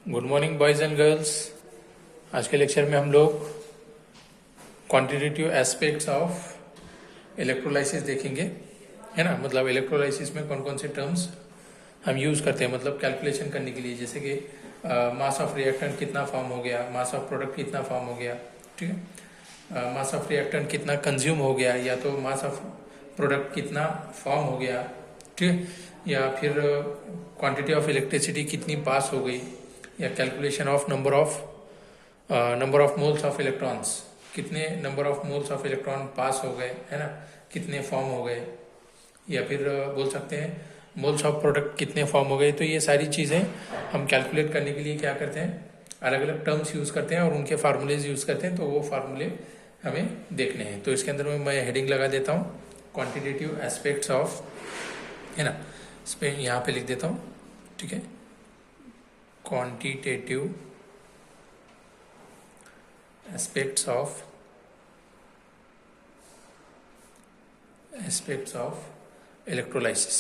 Good morning boys and girls. आज के lecture में हम लोग क्वांटिटेटिव एस्पेक्ट्स ऑफ इलेक्ट्रोलाइसिस देखेंगे, है ना। मतलब इलेक्ट्रोलाइसिस में कौन कौन से टर्म्स हम यूज़ करते हैं, मतलब कैलकुलेशन करने के लिए, जैसे कि मास ऑफ रिएक्टेंट कितना फॉर्म हो गया, मास ऑफ प्रोडक्ट कितना फॉर्म हो गया, ठीक है। मास ऑफ रिएक्टेंट कितना कंज्यूम हो गया, या तो मास ऑफ प्रोडक्ट कितना फॉर्म हो गया, ठीक है, या फिर क्वांटिटी ऑफ इलेक्ट्रिसिटी कितनी पास हो गई, या calculation of number of moles of electrons, कितने number of moles of electron pass हो गए, है ना, कितने फॉर्म हो गए, या फिर बोल सकते हैं मोल्स ऑफ प्रोडक्ट कितने फॉर्म हो गए। तो ये सारी चीज़ें हम कैलकुलेट करने के लिए क्या करते हैं, अलग अलग टर्म्स यूज़ करते हैं और उनके फार्मूलेज यूज़ करते हैं। तो वो फार्मूले हमें देखने हैं। तो इसके अंदर मैं हेडिंग लगा देता हूँ क्वांटिटेटिव एस्पेक्ट्स ऑफ, है ना, इस पर यहाँ पे लिख देता हूँ, ठीक है। Quantitative aspects of electrolysis.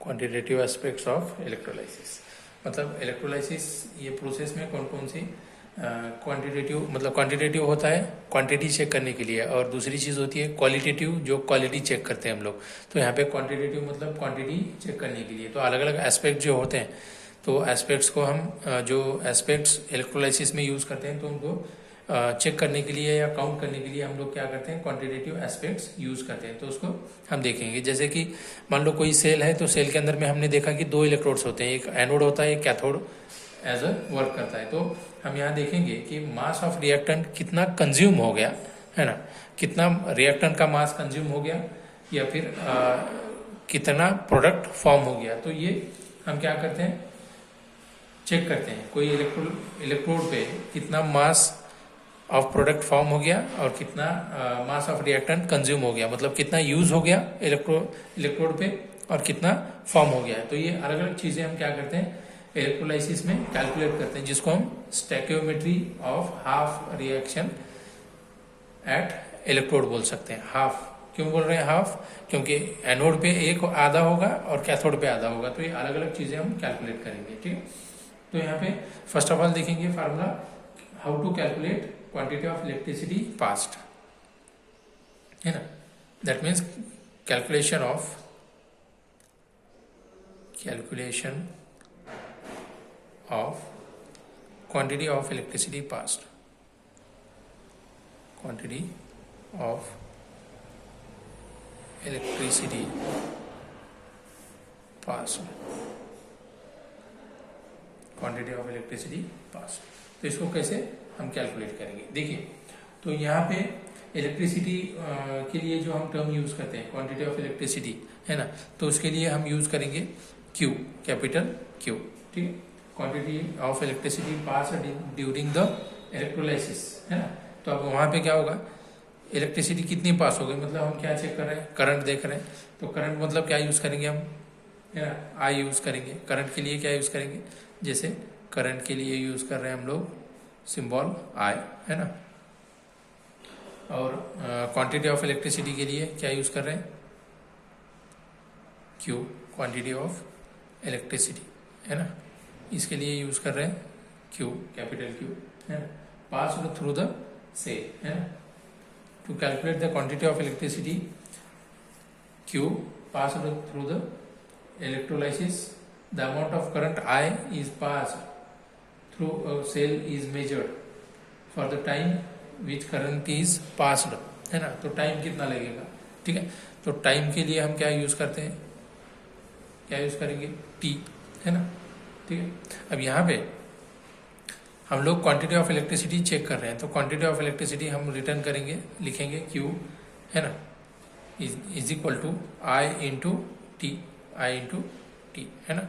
Quantitative aspects of electrolysis मतलब इलेक्ट्रोलाइसिस ये प्रोसेस में कौन कौन सी क्वांटिटेटिव, मतलब क्वांटिटेटिव होता है क्वांटिटी चेक करने के लिए, और दूसरी चीज़ होती है क्वालिटेटिव जो क्वालिटी चेक करते हैं हम लोग। तो यहाँ पे क्वांटिटेटिव मतलब क्वांटिटी चेक करने के लिए। तो अलग अलग एस्पेक्ट जो होते हैं, तो एस्पेक्ट्स को हम जो एस्पेक्ट्स इलेक्ट्रोलाइसिस में यूज़ करते हैं, तो उनको चेक करने के लिए या काउंट करने के लिए हम लोग क्या करते हैं, क्वांटिटेटिव एस्पेक्ट्स यूज़ करते हैं। तो उसको हम देखेंगे। जैसे कि मान लो कोई सेल है, तो सेल के अंदर में हमने देखा कि दो इलेक्ट्रोड्स होते हैं, एक एनोड होता है, एक कैथोड एज अ वर्क करता है। तो हम यहाँ देखेंगे कि मास ऑफ रिएक्टेंट कितना कंज्यूम हो गया, है ना, कितना रिएक्टेंट का मास कंज्यूम हो गया, या फिर कितना प्रोडक्ट फॉर्म हो गया। तो ये हम क्या करते हैं, चेक करते हैं कोई इलेक्ट्रोड पे कितना मास ऑफ प्रोडक्ट फॉर्म हो गया और कितना मास ऑफ रिएक्टेंट कंज्यूम हो गया, मतलब कितना यूज हो गया इलेक्ट्रोड पे और कितना फॉर्म हो गया है। तो ये अलग अलग चीज़ें हम क्या करते हैं इलेक्ट्रोलाइसिस में कैलकुलेट करते हैं, जिसको हम stoichiometry of half reaction at electrode बोल सकते हैं। हाफ क्यों बोल रहे हैं हाफ, क्योंकि एनोड पे एक आधा होगा और कैथोड पे आधा होगा। तो ये अलग अलग चीज़ें हम कैलकुलेट करेंगे, ठीक है। तो यहाँ पे फर्स्ट ऑफ ऑल देखेंगे formula, how to calculate quantity of electricity passed, है ना। That means calculation of quantity of electricity passed, quantity of electricity passed, quantity of electricity passed. तो इसको कैसे हम कैलकुलेट करेंगे, देखिए। तो यहाँ पे इलेक्ट्रिसिटी के लिए जो हम टर्म यूज करते हैं क्वांटिटी ऑफ इलेक्ट्रिसिटी, है ना, तो उसके लिए हम यूज करेंगे Q, कैपिटल Q, ठीक है। Quantity of electricity pass during the electrolysis, है ना। तो अब वहाँ पे क्या होगा, इलेक्ट्रिसिटी कितनी पास हो गई, मतलब हम क्या चेक कर रहे हैं, करंट देख रहे हैं। तो करंट मतलब क्या यूज करेंगे हम, है ना, I यूज करेंगे। करंट के लिए क्या यूज करेंगे, जैसे करंट के लिए यूज कर रहे हैं हम लोग सिंबल I, है ना। और क्वांटिटी ऑफ इलेक्ट्रिसिटी के लिए क्या यूज कर रहे हैं, Q, क्वांटिटी ऑफ इलेक्ट्रिसिटी, है ना, इसके लिए यूज कर रहे हैं Q, कैपिटल Q, है ना। पास थ्रू द सेल, है ना। To calculate the quantity of electricity Q pass through the electrolysis, the amount of current I is passed through a cell is measured for the time which current is passed, है ना। तो time कितना लगेगा, ठीक है। तो time के लिए हम क्या यूज करते हैं, क्या यूज करेंगे, T, है ना, ठीक है। अब यहाँ पे हम लोग क्वांटिटी ऑफ इलेक्ट्रिसिटी चेक कर रहे हैं। तो क्वांटिटी ऑफ इलेक्ट्रिसिटी हम रिटर्न करेंगे, लिखेंगे Q, है ना, is equal to I into T, है ना।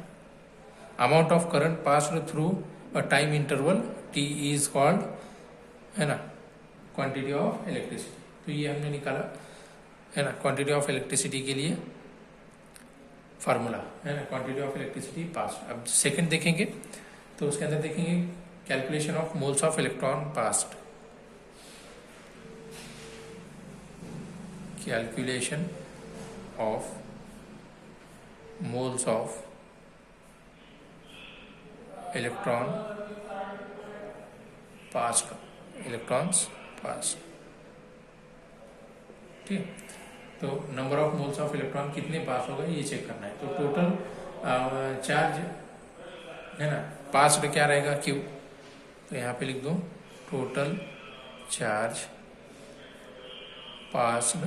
Amount of current passed through a time interval T is called, है ना, क्वांटिटी ऑफ इलेक्ट्रिसिटी। तो ये हमने निकाला, है ना, क्वांटिटी ऑफ इलेक्ट्रिसिटी के लिए फार्मूला, है ना, क्वांटिटी ऑफ इलेक्ट्रिसिटी पास्ट। अब सेकंड देखेंगे, तो उसके अंदर देखेंगे calculation of moles of electron past, calculation of moles of electron passed, electrons passed। ठीक, तो number of moles of electron कितने पास हो गए ये चेक करना है। तो टोटल चार्ज है ना, पास्ड क्या रहेगा क्यू, तो यहाँ पे लिख दो टोटल चार्ज पास्ड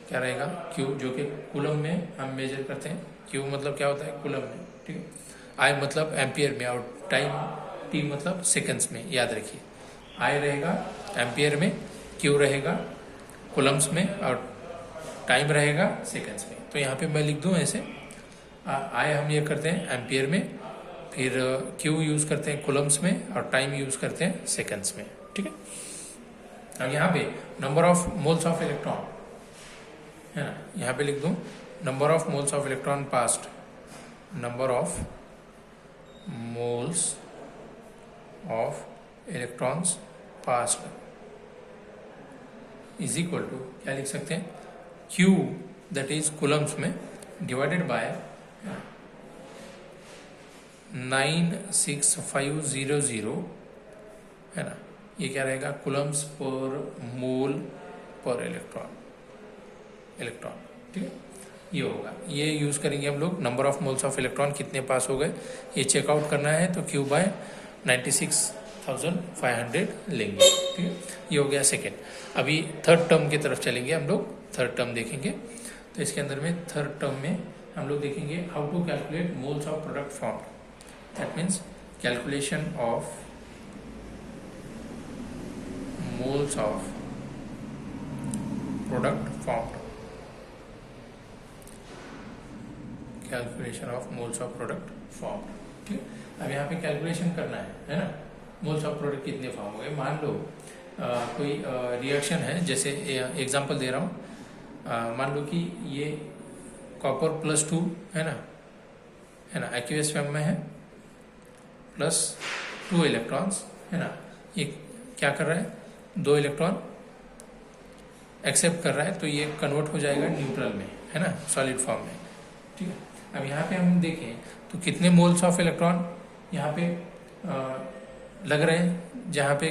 क्या रहेगा क्यू, जो कि कूलम में हम मेजर करते हैं। क्यू मतलब क्या होता है कूलम में, ठीक है। आई मतलब एम्पियर में और टाइम टी मतलब सेकंड्स में, याद रखिए। आई रहेगा एम्पियर में, क्यू रहेगा कूलम्स में और टाइम रहेगा सेकंड्स में। तो यहाँ पे मैं लिख दूँ ऐसे, आई हम ये करते हैं एम्पियर में, फिर क्यू यूज करते हैं कूलम्स में और टाइम यूज करते हैं सेकंड्स में, ठीक है। अब यहाँ पे number of moles of electron है ना, यहाँ पे लिख दूं number of moles of electron passed, number of moles of electrons passed is equal to क्या लिख सकते हैं, क्यू दैट इज कूलम्स में डिवाइडेड बाय 96500 है ना, ये क्या रहेगा कूलम्स पर मोल पर इलेक्ट्रॉन, ठीक है। ये होगा, ये यूज करेंगे हम लोग number of moles of electron कितने पास हो गए ये चेकआउट करना है। तो क्यू बाय 96,500 लेंगे, ठीक है। ये हो गया सेकेंड। अभी थर्ड टर्म की तरफ चलेंगे हम लोग, थर्ड टर्म देखेंगे। तो इसके अंदर में थर्ड टर्म में हम लोग देखेंगे how to calculate moles of product form. That means calculation of moles of product form, calculation of moles of product form, ठीक है। अब यहाँ पे कैलकुलेशन करना है ना, मोल्स ऑफ प्रोडक्ट कितने फॉर्म हो गए। मान लो कोई रिएक्शन है, जैसे एग्जांपल दे रहा हूँ, मान लो कि ये कॉपर +2 है ना, एक्यूएस फॉर्म में है, +2 इलेक्ट्रॉन्स है ना, ये क्या कर रहा है 2 इलेक्ट्रॉन एक्सेप्ट कर रहा है, तो ये कन्वर्ट हो जाएगा न्यूट्रल में है ना, सॉलिड फॉर्म में, ठीक है। अब यहाँ पे हम देखें तो कितने मोल्स ऑफ इलेक्ट्रॉन यहाँ पे लग रहे हैं, जहाँ पे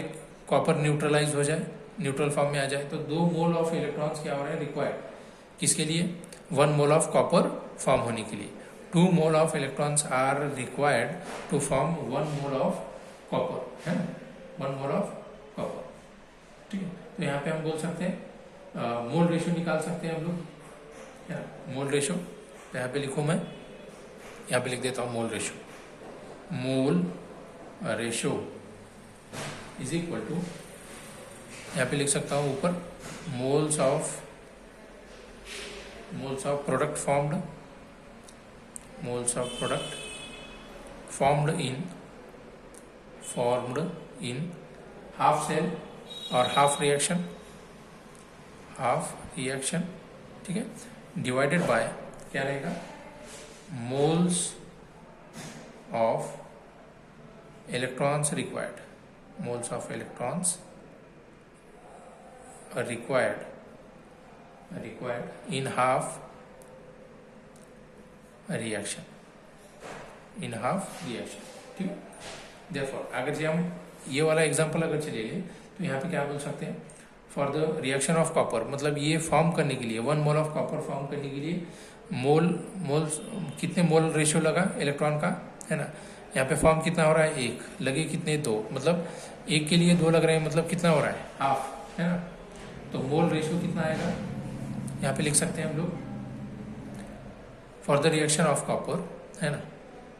कॉपर न्यूट्रलाइज हो जाए, न्यूट्रल फॉर्म में आ जाए, तो 2 मोल ऑफ इलेक्ट्रॉन्स क्या हो रहे हैं रिक्वायर्ड, किसके लिए 1 मोल ऑफ कॉपर फॉर्म होने के लिए। 2 mole of electrons are required to form 1 mole of copper है ना, 1 मोल ऑफ कॉपर, ठीक है। तो यहाँ पे हम बोल सकते हैं मोल रेशो निकाल सकते हैं हम लोग, मोल रेशो। तो यहाँ पे लिखूँ मैं, यहाँ पे लिख देता हूँ mole ratio, mole ratio is equal to, यहाँ पे लिख सकता हूँ ऊपर moles of product formed, moles of product formed in half cell और हाफ रिएक्शन, ठीक है, डिवाइडेड बाय क्या रहेगा moles of electrons required, moles of electrons required in half reaction, ठीक है। देयरफॉर अगर जी हम ये वाला एग्जांपल अगर चलेंगे तो यहाँ पे क्या बोल सकते हैं, for the reaction of copper, मतलब ये फॉर्म करने के लिए 1 मोल ऑफ कॉपर फॉर्म करने के लिए मोल्स कितने मोल रेशियो लगा इलेक्ट्रॉन का है ना, यहाँ पे फॉर्म कितना हो रहा है 1, लगे कितने 2, मतलब 1 के लिए 2 लग रहे हैं, मतलब कितना हो रहा है हाफ है ना। तो मोल रेशियो कितना आएगा यहाँ पे लिख सकते हैं हम लोग, for the reaction of copper है ना,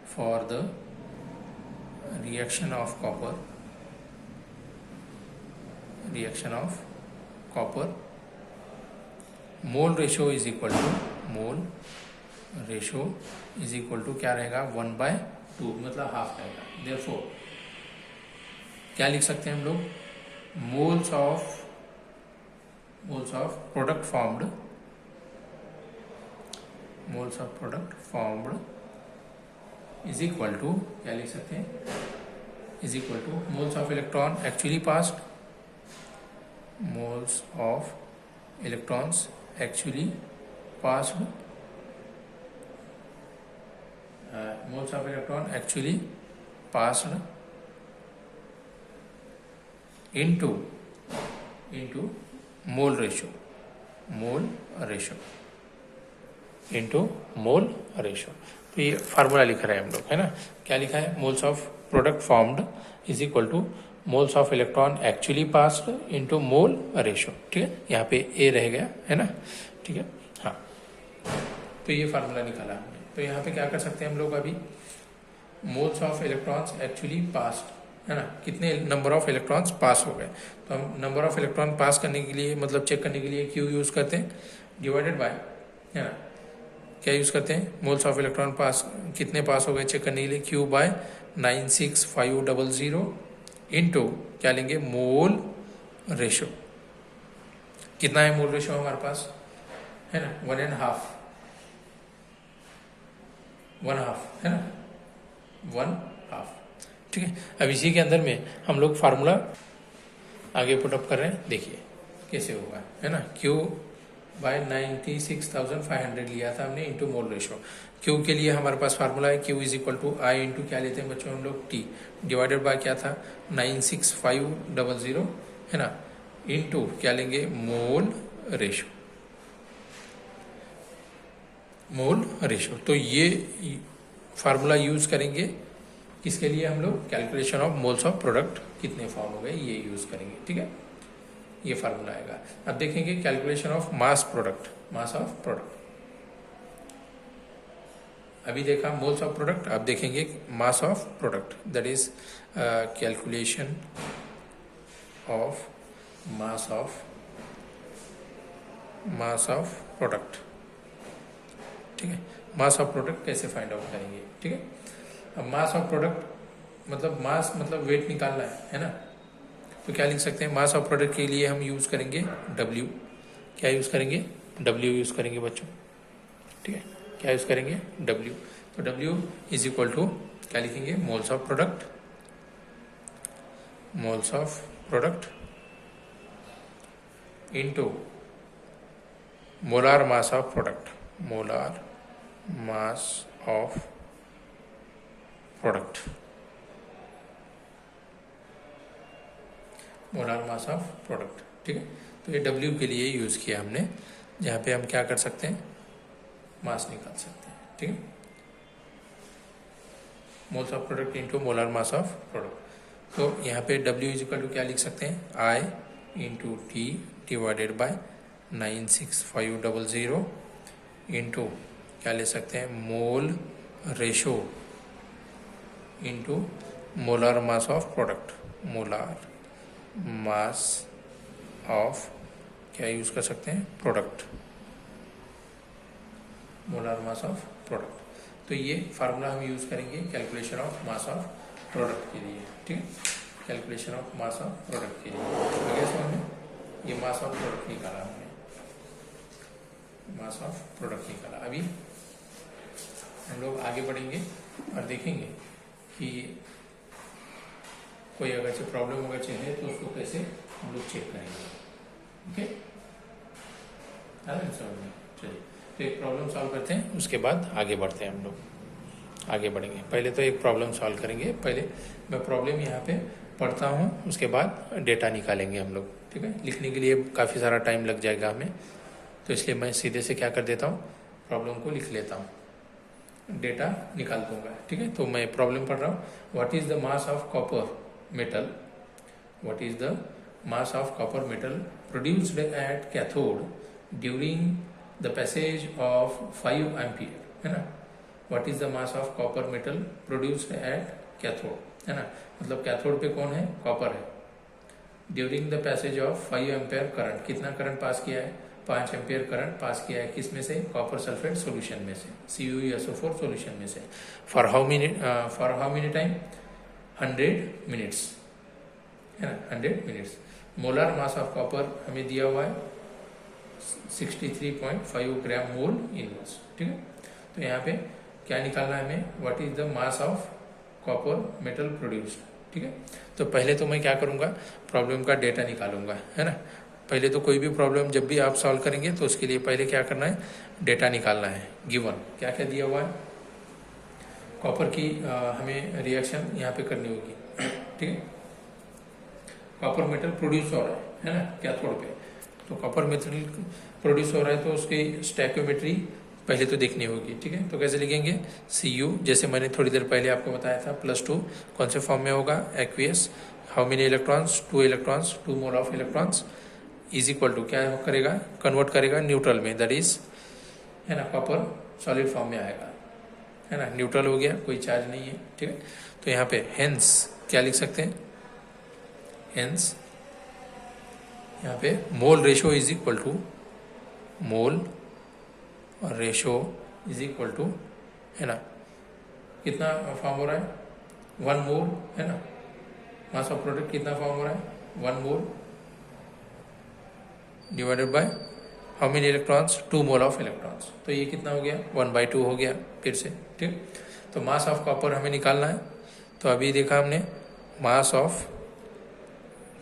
for the reaction of copper mole ratio is equal to क्या रहेगा 1/2, मतलब हाफ रहेगा। देयरफॉर क्या लिख सकते हैं हम लोग, moles of product formed is equal to क्या लिख सकते हैं, is equal to moles of electron actually passed, moles of electrons actually passed moles of electron actually passed into mole ratio into mole ratio। तो ये formula लिख रहे हैं हम लोग, है ना। क्या लिखा है? Moles of product formed is equal to moles of electron actually passed into mole ratio. ठीक है, यहाँ पे ए रह गया, है ना। ठीक है, हाँ, तो ये फार्मूला निकाला हमने। तो यहाँ पे क्या कर सकते हैं हम लोग अभी? Moles of electrons actually passed, है ना, कितने नंबर ऑफ इलेक्ट्रॉन्स पास हो गए। तो हम नंबर ऑफ इलेक्ट्रॉन पास करने के लिए, मतलब चेक करने के लिए क्यू यूज करते हैं, डिवाइडेड बाय, है ना, क्या यूज करते हैं? मोल्स ऑफ इलेक्ट्रॉन पास, कितने पास हो गए चेक करने के लिए, क्यू बाय 96500 इनटू क्या लेंगे? Mole ratio. कितना है मोल रेशियो हमारे पास, है ना? 1.5, है ना, 1/2। ठीक है, अब इसी के अंदर में हम लोग फार्मूला आगे पुटअप कर रहे हैं, देखिए कैसे होगा, है ना। क्यू बाय 96,500 लिया था हमने इंटू मोल रेशियो। क्यू के लिए हमारे पास फार्मूला है Q is equal to I into क्या लेते हैं बच्चों हम लोग? टी, डिवाइडेड बाय क्या था? 96500, है ना, इंटू क्या लेंगे? Mole ratio. तो ये फार्मूला यूज करेंगे किसके लिए? हम लोग calculation of moles of product कितने फॉर्म हो गए, ये यूज करेंगे। ठीक है, ये फार्मूला आएगा। अब देखेंगे calculation of mass of product. अभी देखा मोल्स ऑफ प्रोडक्ट, अब देखेंगे mass of product, that is calculation of mass of product. ठीक है, मास ऑफ प्रोडक्ट कैसे फाइंड आउट करेंगे? ठीक है, अब मास ऑफ प्रोडक्ट मतलब मास मतलब वेट निकालना है ना। तो क्या लिख सकते हैं? मास ऑफ प्रोडक्ट के लिए हम यूज करेंगे W। क्या यूज करेंगे? W यूज करेंगे बच्चों। ठीक है, क्या यूज करेंगे? W। तो W इज इक्वल टू क्या लिखेंगे? Moles of product into molar mass of product, molar mass of product. ठीक है, तो ये W के लिए यूज किया हमने, जहाँ पे हम क्या कर सकते हैं? मास निकाल सकते हैं। ठीक है, moles of product into molar mass of product. तो यहाँ पे W इज इक्वल टू क्या लिख सकते हैं? I into T divided by 96500 into क्या ले सकते हैं? Mole ratio into molar mass of product, molar mass of क्या यूज कर सकते हैं? Product, molar mass of product. तो ये फार्मूला हम यूज करेंगे calculation of mass of product के लिए। ठीक है, calculation of mass of product के लिए तो गया समझ में? ये मास ऑफ प्रोडक्ट निकाला हमने, मास ऑफ प्रोडक्ट निकाला। अभी हम लोग आगे बढ़ेंगे और देखेंगे कि कोई अगर से प्रॉब्लम अगर चाहिए तो उसको कैसे हम लोग चेक करेंगे। ओके, चलिए तो एक प्रॉब्लम सॉल्व करते हैं, उसके बाद आगे बढ़ते हैं। हम लोग आगे बढ़ेंगे, पहले तो एक प्रॉब्लम सॉल्व करेंगे। पहले मैं प्रॉब्लम यहाँ पे पढ़ता हूँ, उसके बाद डेटा निकालेंगे हम लोग। ठीक है, लिखने के लिए काफ़ी सारा टाइम लग जाएगा हमें, तो इसलिए मैं सीधे से क्या कर देता हूँ? प्रॉब्लम को लिख लेता हूँ, डेटा निकाल दूंगा। ठीक है, तो मैं प्रॉब्लम पढ़ रहा हूँ। What is the mass of copper metal, what is the mass of copper metal produced at cathode during the passage of 5 ampere, है ना। What is the mass of copper metal produced at cathode, है ना, मतलब cathode पे कौन है? Copper है। During the passage of 5 ampere current, कितना करंट पास किया है? 5 एम्पियर करंट पास किया है। किस में से? कॉपर सल्फेट सॉल्यूशन में से, CuSO4 सॉल्यूशन में से। For how many time? 100 minutes, है ना, 100 minutes. Molar mass of copper हमें दिया हुआ है 63.5 ग्राम मोल इनवर्स। ठीक है, तो यहाँ पे क्या निकालना है हमें? What is the mass of copper metal produced. ठीक है, तो पहले तो मैं क्या करूँगा? प्रॉब्लम का डेटा निकालूंगा, है ना। पहले तो कोई भी प्रॉब्लम जब भी आप सॉल्व करेंगे तो उसके लिए पहले क्या करना है? डेटा निकालना है। गिवन क्या क्या दिया हुआ है? कॉपर की हमें रिएक्शन यहाँ पे करनी होगी, ठीक है। कॉपर मेटल प्रोड्यूस हो रहा है ना कैथोड पे, तो कॉपर मेटल प्रोड्यूस हो रहा है तो उसकी स्टैक्योमेट्री पहले तो देखनी होगी, ठीक है। तो कैसे लिखेंगे, Cu जैसे मैंने थोड़ी देर पहले आपको बताया था +2 कौन से फॉर्म में होगा, aqueous, how many electrons, 2 electrons, 2 mole of electrons is equal to क्या करेगा, कन्वर्ट करेगा न्यूट्रल में, दैट इज है ना कॉपर सॉलिड फॉर्म में आएगा, है ना, न्यूट्रल हो गया, कोई चार्ज नहीं है, ठीक है। तो यहाँ पे हेंस क्या लिख सकते हैं, हेंस यहाँ पे mole ratio is equal to, mole और रेशो इज इक्वल टू, है ना, कितना फॉर्म हो रहा है, 1 मोल, है ना, मास ऑफ प्रोडक्ट कितना फॉर्म हो रहा है, 1 मोल divided by how many electrons, 2 mole of electrons, तो ये कितना हो गया, 1/2 हो गया फिर से, ठीक। तो मास ऑफ कॉपर हमें निकालना है, तो अभी देखा हमने मास ऑफ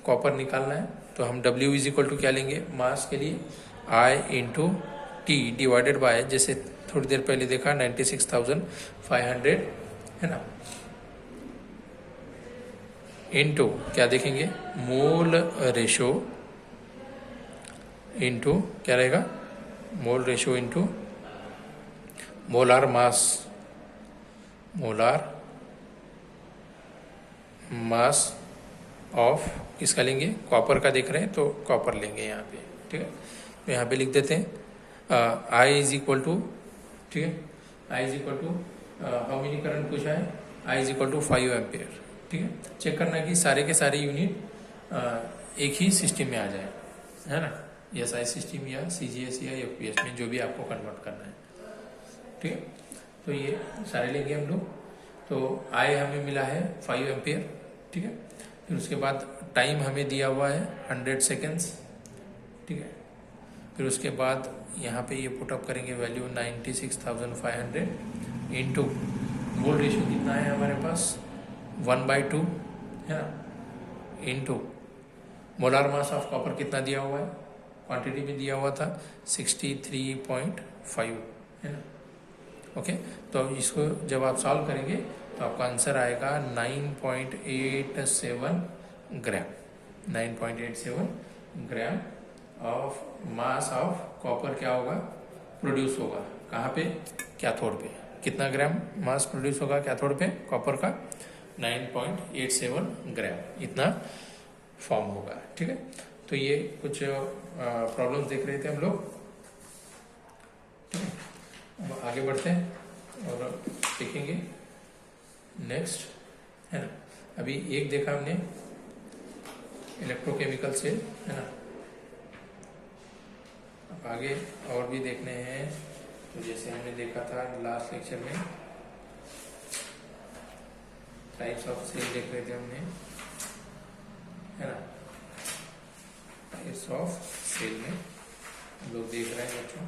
कॉपर निकालना है, तो हम W इज इक्वल टू क्या लेंगे, मास के लिए I into T divided by, जैसे थोड़ी देर पहले देखा 96,500, है ना, इंटू क्या देखेंगे, मोल रेशो इंटू क्या रहेगा, mole ratio into molar mass, molar mass of किसका लेंगे, कॉपर का देख रहे हैं तो कॉपर लेंगे यहाँ पे, ठीक है। तो यहाँ पे लिख देते हैं I इज इक्वल टू, ठीक है, I is equal to how many current पूछा है, I is equal to 5 ampere, ठीक है। चेक करना कि सारे के सारे यूनिट एक ही सिस्टम में आ जाए, है ना, SI सिस्टम या CGS या FPS में जो भी आपको कन्वर्ट करना है, ठीक है। तो ये सारे लेंगे हम लोग, तो I हमें मिला है 5 एम्पियर, ठीक है। फिर उसके बाद टाइम हमें दिया हुआ है 100 सेकेंड्स, ठीक है। फिर उसके बाद यहाँ पे ये पुटअप करेंगे वैल्यू 96,500 इंटू मोल रेशियो कितना है हमारे पास 1/2, है ना, into molar mass of copper कितना दिया हुआ है, क्वांटिटी में दिया हुआ था 63.5, है ना, ओके। तो इसको जब आप सॉल्व करेंगे तो आपका आंसर आएगा 9.87 ग्राम, 9.87 gram of mass of copper क्या होगा, प्रोड्यूस होगा, कहाँ पे, कैथोड पे। कितना ग्राम मास प्रोड्यूस होगा कैथोड पे कॉपर का, 9.87 ग्राम, इतना फॉर्म होगा, ठीक है। तो ये कुछ प्रॉब्लम्स देख रहे थे हम लोग, ठीक है। अब आगे बढ़ते हैं और देखेंगे नेक्स्ट, है ना। अभी एक देखा हमने इलेक्ट्रोकेमिकल से, है ना, अब आगे और भी देखने हैं। तो जैसे हमने देखा था लास्ट लेक्चर में टाइप्स ऑफ सेल देख रहे थे हमने, है ना, टाइप्स ऑफ सेल में हम लोग देख रहे हैं बच्चों,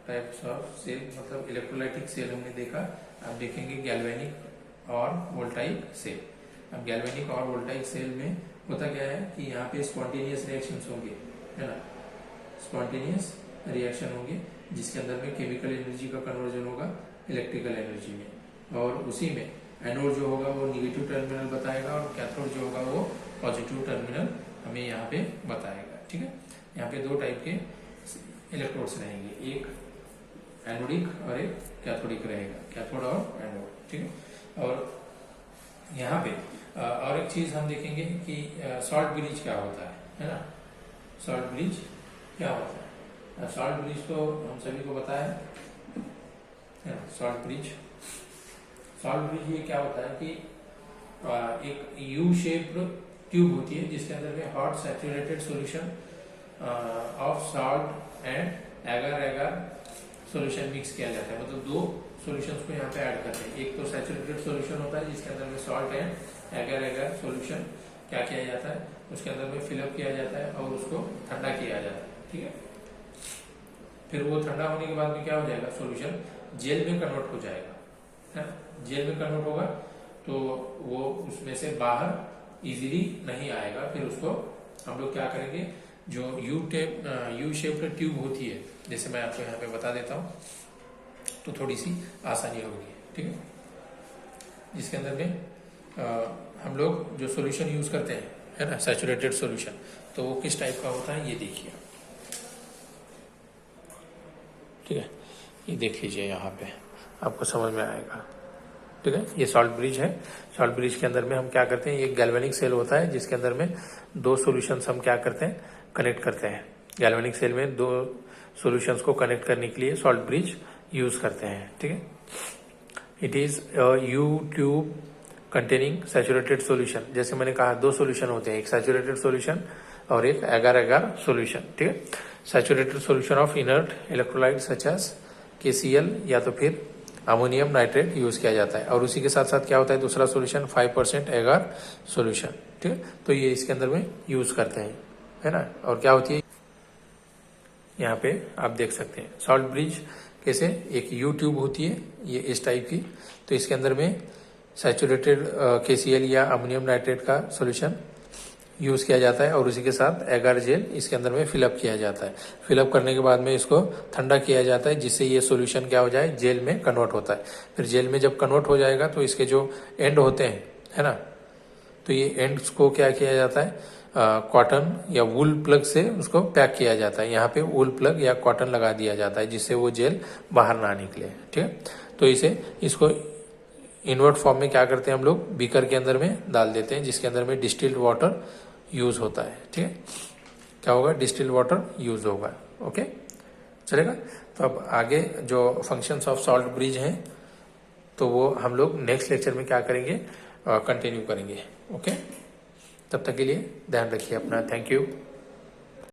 टाइप्स ऑफ सेल मतलब इलेक्ट्रोलाइटिक सेल हमने देखा। आप देखेंगे गैल्वेनिक और वोल्टाइक सेल। अब गैल्वेनिक और वोल्टाइक सेल में होता क्या है कि यहाँ पे स्पॉन्टेनियस रिएक्शंस होंगे, है ना, स्पॉन्टेनियस रिएक्शन होंगे जिसके अंदर में केमिकल एनर्जी का कन्वर्जन होगा इलेक्ट्रिकल एनर्जी में, और उसी में एनोड जो होगा वो निगेटिव टर्मिनल बताएगा और कैथोड जो होगा वो पॉजिटिव टर्मिनल हमें यहाँ पे बताएगा, ठीक है। यहाँ पे दो टाइप के इलेक्ट्रोड्स रहेंगे, एक एनोडिक और एक कैथोडिक रहेगा, कैथोड और एनोड, ठीक है। और यहाँ पे और एक चीज हम देखेंगे कि सॉल्ट ब्रिज क्या होता है ना, सॉल्ट ब्रिज क्या होता है। सॉल्ट ब्रिज तो हम सभी को पता है ना, सॉल्ट ब्रिज ये क्या होता है कि एक यू शेप्ड ट्यूब होती है जिसके अंदर में hot saturated solution of salt and agar solution mix किया जाता है, मतलब दो सॉल्यूशंस को यहाँ पे ऐड करते हैं। एक तो सैचुरेटेड सॉल्यूशन होता है जिसके अंदर में सॉल्ट एंड एगर सॉल्यूशन क्या किया जाता है, उसके अंदर में फिलअप किया जाता है और उसको ठंडा किया जाता है, ठीक है। फिर वो ठंडा होने के बाद में क्या हो जाएगा, सॉल्यूशन जेल में कन्वर्ट हो जाएगा, है ना। जेल में कन्वर्ट होगा तो वो उसमें से बाहर इजीली नहीं आएगा। फिर उसको हम लोग क्या करेंगे, जो यू शेप्ड ट्यूब होती है, जैसे मैं आपको यहाँ पे बता देता हूँ तो थोड़ी सी आसानी होगी, ठीक है। जिसके अंदर में हम लोग जो सॉल्यूशन यूज करते हैं, है ना, सैचुरेटेड सॉल्यूशन, तो वो किस टाइप का होता है ये देखिए, ठीक है। ये देख लीजिए, यहाँ पे आपको समझ में आएगा, ठीक है। ये सॉल्ट ब्रिज है। सॉल्ट ब्रिज के अंदर में हम क्या करते हैं, ये गैल्वेनिक सेल होता है जिसके अंदर में दो सॉल्यूशंस हम क्या करते हैं, कनेक्ट करते हैं। गैल्वेनिक सेल में दो सॉल्यूशंस को कनेक्ट करने के लिए सॉल्ट ब्रिज यूज करते हैं, ठीक है। It is you tube containing saturated solution. जैसे मैंने कहा दो सॉल्यूशन होते हैं, एक सैचुरेटेड सॉल्यूशन और एक एगार एगार सॉल्यूशन, ठीक है। Saturated solution of inert electrolyte such as KCl या तो फिर अमोनियम नाइट्रेट यूज किया जाता है। और उसी के साथ साथ क्या होता है दूसरा सॉल्यूशन 5% एगार सॉल्यूशन, ठीक है। तो ये इसके अंदर में यूज करते हैं, है ना। और क्या होती है यहाँ पे आप देख सकते हैं सॉल्ट ब्रिज कैसे, एक यू ट्यूब होती है ये इस टाइप की, तो इसके अंदर में सैचुरेटेड KCl या अमोनियम नाइट्रेट का सॉल्यूशन यूज किया जाता है और उसी के साथ एगार जेल इसके अंदर में फिलअप किया जाता है। फिलअप करने के बाद में इसको ठंडा किया जाता है जिससे ये सॉल्यूशन क्या हो जाए, जेल में कन्वर्ट होता है। फिर जेल में जब कन्वर्ट हो जाएगा तो इसके जो एंड होते हैं, है ना, तो ये एंड्स को क्या किया जाता है, कॉटन या वूल प्लग से उसको पैक किया जाता है। यहाँ पे वूल प्लग या कॉटन लगा दिया जाता है जिससे वो जेल बाहर ना निकले, ठीक है। तो इसको इनवर्ट फॉर्म में क्या करते हैं हम लोग, बीकर के अंदर में डाल देते हैं जिसके अंदर में डिस्टिल्ड वाटर यूज होता है, ठीक है। क्या होगा, डिस्टिल्ड वाटर यूज होगा, ओके, चलेगा। तो अब आगे जो फंक्शंस ऑफ सॉल्ट ब्रिज हैं तो वो हम लोग नेक्स्ट लेक्चर में क्या करेंगे, कंटिन्यू करेंगे, ओके। तब तक के लिए ध्यान रखिए अपना, थैंक यू।